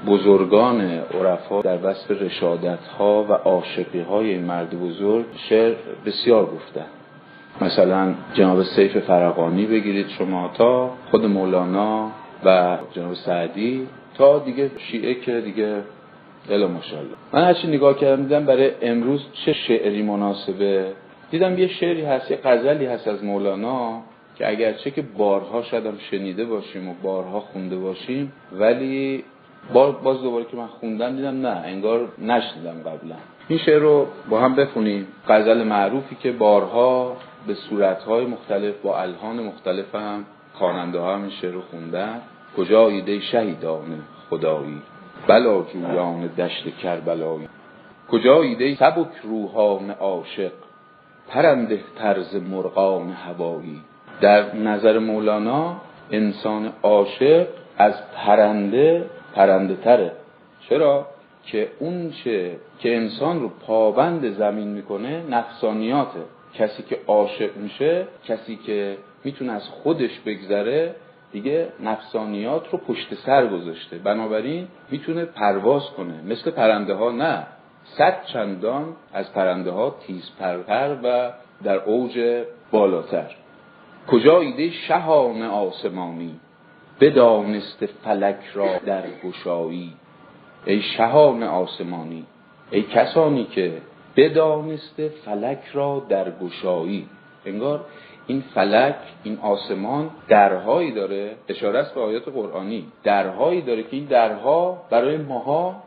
بزرگان عرفا در وصف رشادت‌ها و عاشقی‌های این مرد بزرگ شعر بسیار گفتن. مثلا جناب سیف فرغانی بگیرید شما، تا خود مولانا و جناب سعدی، تا دیگه شیعه که دیگه الا ماشاءالله. من هرچی نگاه کردم دیدم برای امروز چه شعری مناسبه. دیدم یه شعری هست، یه غزلی هست از مولانا که اگرچه که بارها شاید هم شنیده باشیم و بارها خونده باشیم، ولی باز دوباره که من خوندم دیدم نه، انگار نشنیدم قبلا. این شعر رو با هم بخونیم. غزل معروفی که بارها به صورت‌های مختلف با الحان مختلف هم خواننده ها هم این شعر رو خوندن. کجایی دی شهیدان خدایی، بلاجویان دشت کربلایی، کجایی دی سبک روحان عاشق، پرنده طرز مرغان هوایی. در نظر مولانا انسان عاشق از پرنده تره. چرا؟ که اون چه که انسان رو پابند زمین میکنه نفسانیاته. کسی که عاشق میشه، کسی که میتونه از خودش بگذره، دیگه نفسانیات رو پشت سر گذاشته، بنابراین میتونه پرواز کنه. مثل پرنده ها نه، 100 چندان از پرنده ها تیزپرتر و در اوج بالاتر. کجا ایده شهان آسمانی، بدانست فلک را در گشایی. ای شهان آسمانی، ای کسانی که بدانست فلک را در گشایی. انگار این فلک، این آسمان درهایی داره، اشاره است به آیات قرآنی، درهایی داره که این درها برای ماها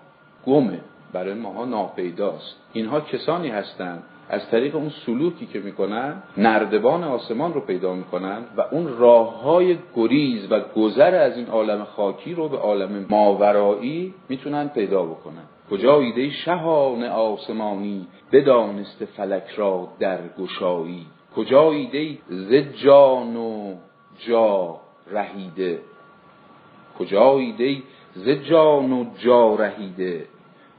گمه، برای ماها ناپیداست. اینها کسانی هستند از طریق اون سلوکی که میکنن نردبان آسمان رو پیدا میکنن و اون راههای گریز و گذر از این عالم خاکی رو به عالم ماورایی میتونن پیدا بکنن. کجا ایده شهان آسمانی، بدانست فلک را در گشایی. کجا ایده ز جان و جا رهیده، کجا ایده ز جان و جا رهیده.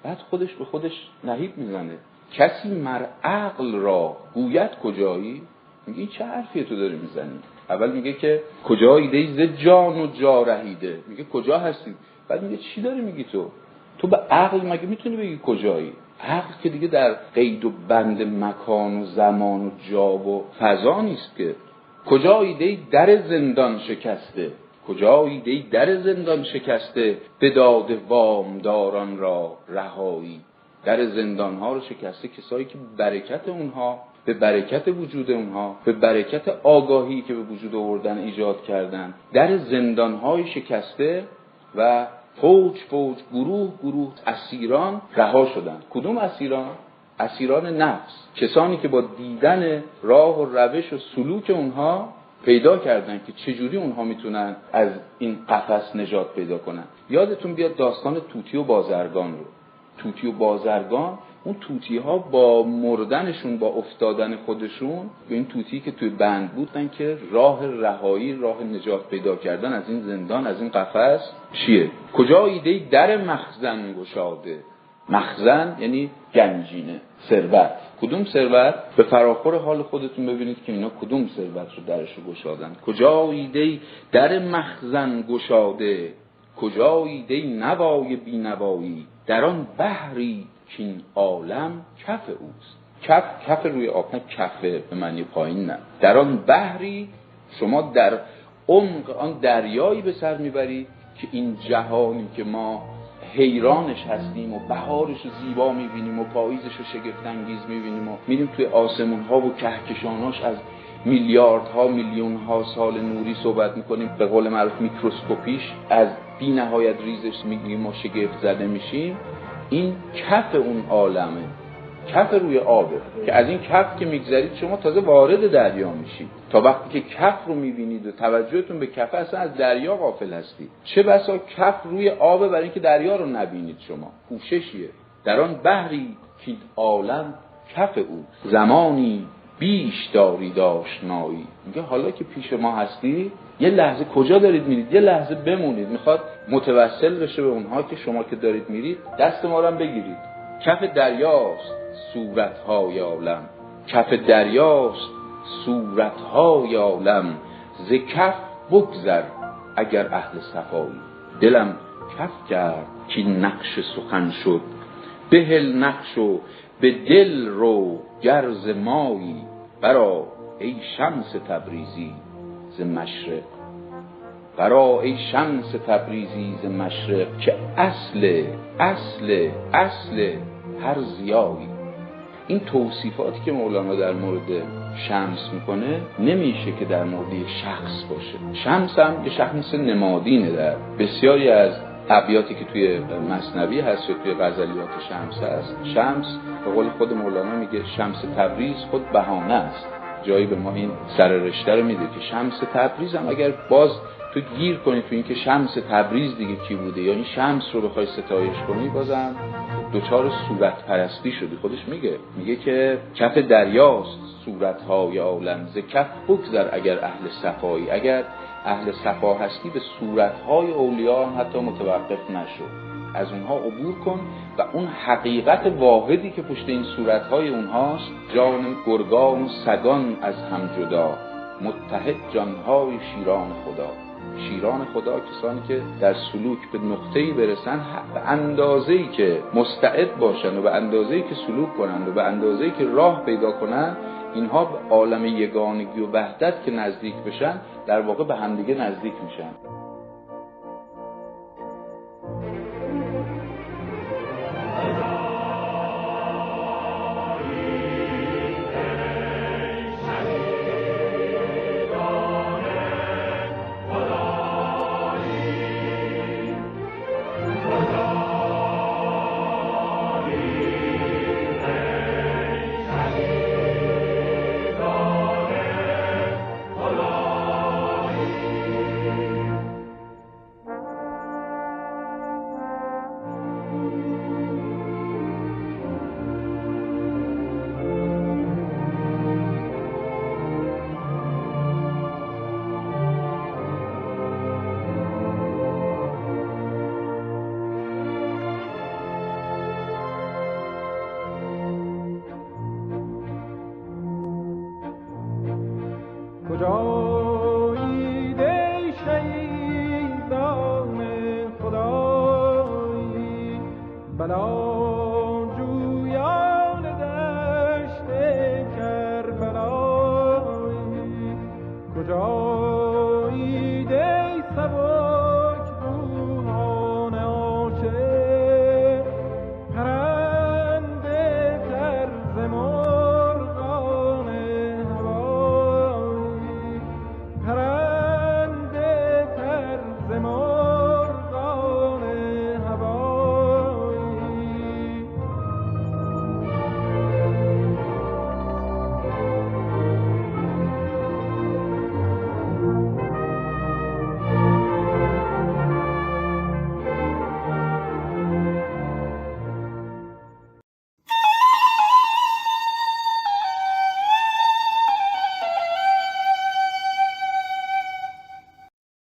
بعد خودش به خودش نهیب میزنه، کسی مر عقل را گوید کجایی. میگه این چه حرفیه تو داری میزنی؟ اول میگه که کجا ایده ز جان و جا رهیده، میگه کجا هستی. بعد میگه چی داری میگی تو به عقل مگه میتونی بگی کجایی؟ عقل که دیگه در قید و بند مکان و زمان و جا و فضا نیست که. کجا ایده در زندان شکسته، کجا ایده در زندان شکسته، به داد وامداران را رهایی. در زندان ها رو شکسته کسایی که برکت اونها، به برکت وجود اونها، به برکت آگاهی که به وجود آوردن ایجاد کردن، در زندان های شکسته و فوج گروه اسیران رها شدن. کدوم اسیران؟ اسیران نفس، کسانی که با دیدن راه و روش و سلوک اونها پیدا کردن که چجوری اونها میتونن از این قفس نجات پیدا کنن. یادتون بیاد داستان طوطی و بازرگان رو. طوطی و بازرگان، اون طوطی ها با مردنشون، با افتادن خودشون به این طوطی که توی بند بودن که راه رهایی، راه نجات پیدا کردن از این زندان، از این قفس چیه؟ کجا ایده در مخزن گشاده. مخزن یعنی گنجینه، ثروت. کدوم ثروت؟ به فراخور حال خودتون ببینید که اینا کدوم ثروت رو درش رو گشادن. کجا ایده در مخزن گشاده، کجا ایده نوای بی نوایی. در آن بحری که این عالم کف اوست. کف روی آب، نه کف به معنی پایین، نه. در آن بحری، شما در عمق آن دریایی به سر میبرید که این جهانی که ما حیرانش هستیم و بهارش رو زیبا میبینیم و پاییزش رو شگفت انگیز میبینیم و میریم توی آسمون ها و کهکشاناش از میلیاردها میلیون ها سال نوری صحبت میکنیم، به قول معروف میکروسکوپیش از بی نهایت ریزش میگیم، ما شگفت زده میشیم. این کف اون عالمه، کف روی آبه که از این کف که میگذرید شما تازه وارد دریا میشید. تا وقتی که کف رو میبینید و توجهتون به کف، اصلا از دریا غافل هستید. چه بسا کف روی آبه برای اینکه دریا رو نبینید شما. کوششیه. در آن بحری که عالم کف او، زمانی بیش دارید آشنایی. میگه حالا که پیش ما هستی، یه لحظه کجا دارید میرید؟ یه لحظه بمونید. میخواد متوسل بشه به اونها که شما که دارید میرید دست ما رو هم بگیرید. کف دریاست صورت‌های عالم، کف دریاست صورت‌های عالم. ز کف بگذر اگر اهل صفایی، دلم کف کرد که نقش سخن شد. بهل نقش و به دل رو گرز مایی، برا ای شمس تبریزی ز مشرق. برا ای شمس تبریزی ز مشرق، که اصل هر ضیایی. این توصیفاتی که مولانا در مورد شمس میکنه نمیشه که در مورد شخص باشه. شمس هم یه شخص نمادینه. در بسیاری از ابیاتی که توی مثنوی هست و توی غزلیات شمس هست، شمس به قول خود مولانا میگه شمس تبریز خود بهانه است. جایی به ما این سر رشته رو میده که شمس تبریز هم اگر باز تو گیر کنی تو این که شمس تبریز دیگه کی بوده یا این شمس رو بخوای ستایش کنی، بازم دوچار صورت پرستی شدی. خودش میگه که کف دریاست صورتهای عالم، ز کف بگذر اگر اهل صفایی. اگر اهل صفا هستی به صورتهای اولیاء هم حتی متوقف نشو، از اونها عبور کن و اون حقیقت واحدی که پشت این صورتهای اونهاست، جان گرگان و سگان از هم جدا، متحد جانهای شیران خدا. شیران خدا کسانی که در سلوک به نقطه‌ای برسن، به اندازه‌ای که مستعد باشن و به اندازه‌ای که سلوک کنن و به اندازه‌ای که راه پیدا کنن، اینها به عالم یگانگی و وحدت که نزدیک بشن، در واقع به همدیگه نزدیک میشن. کجایی ای شهیدان خدایی بلا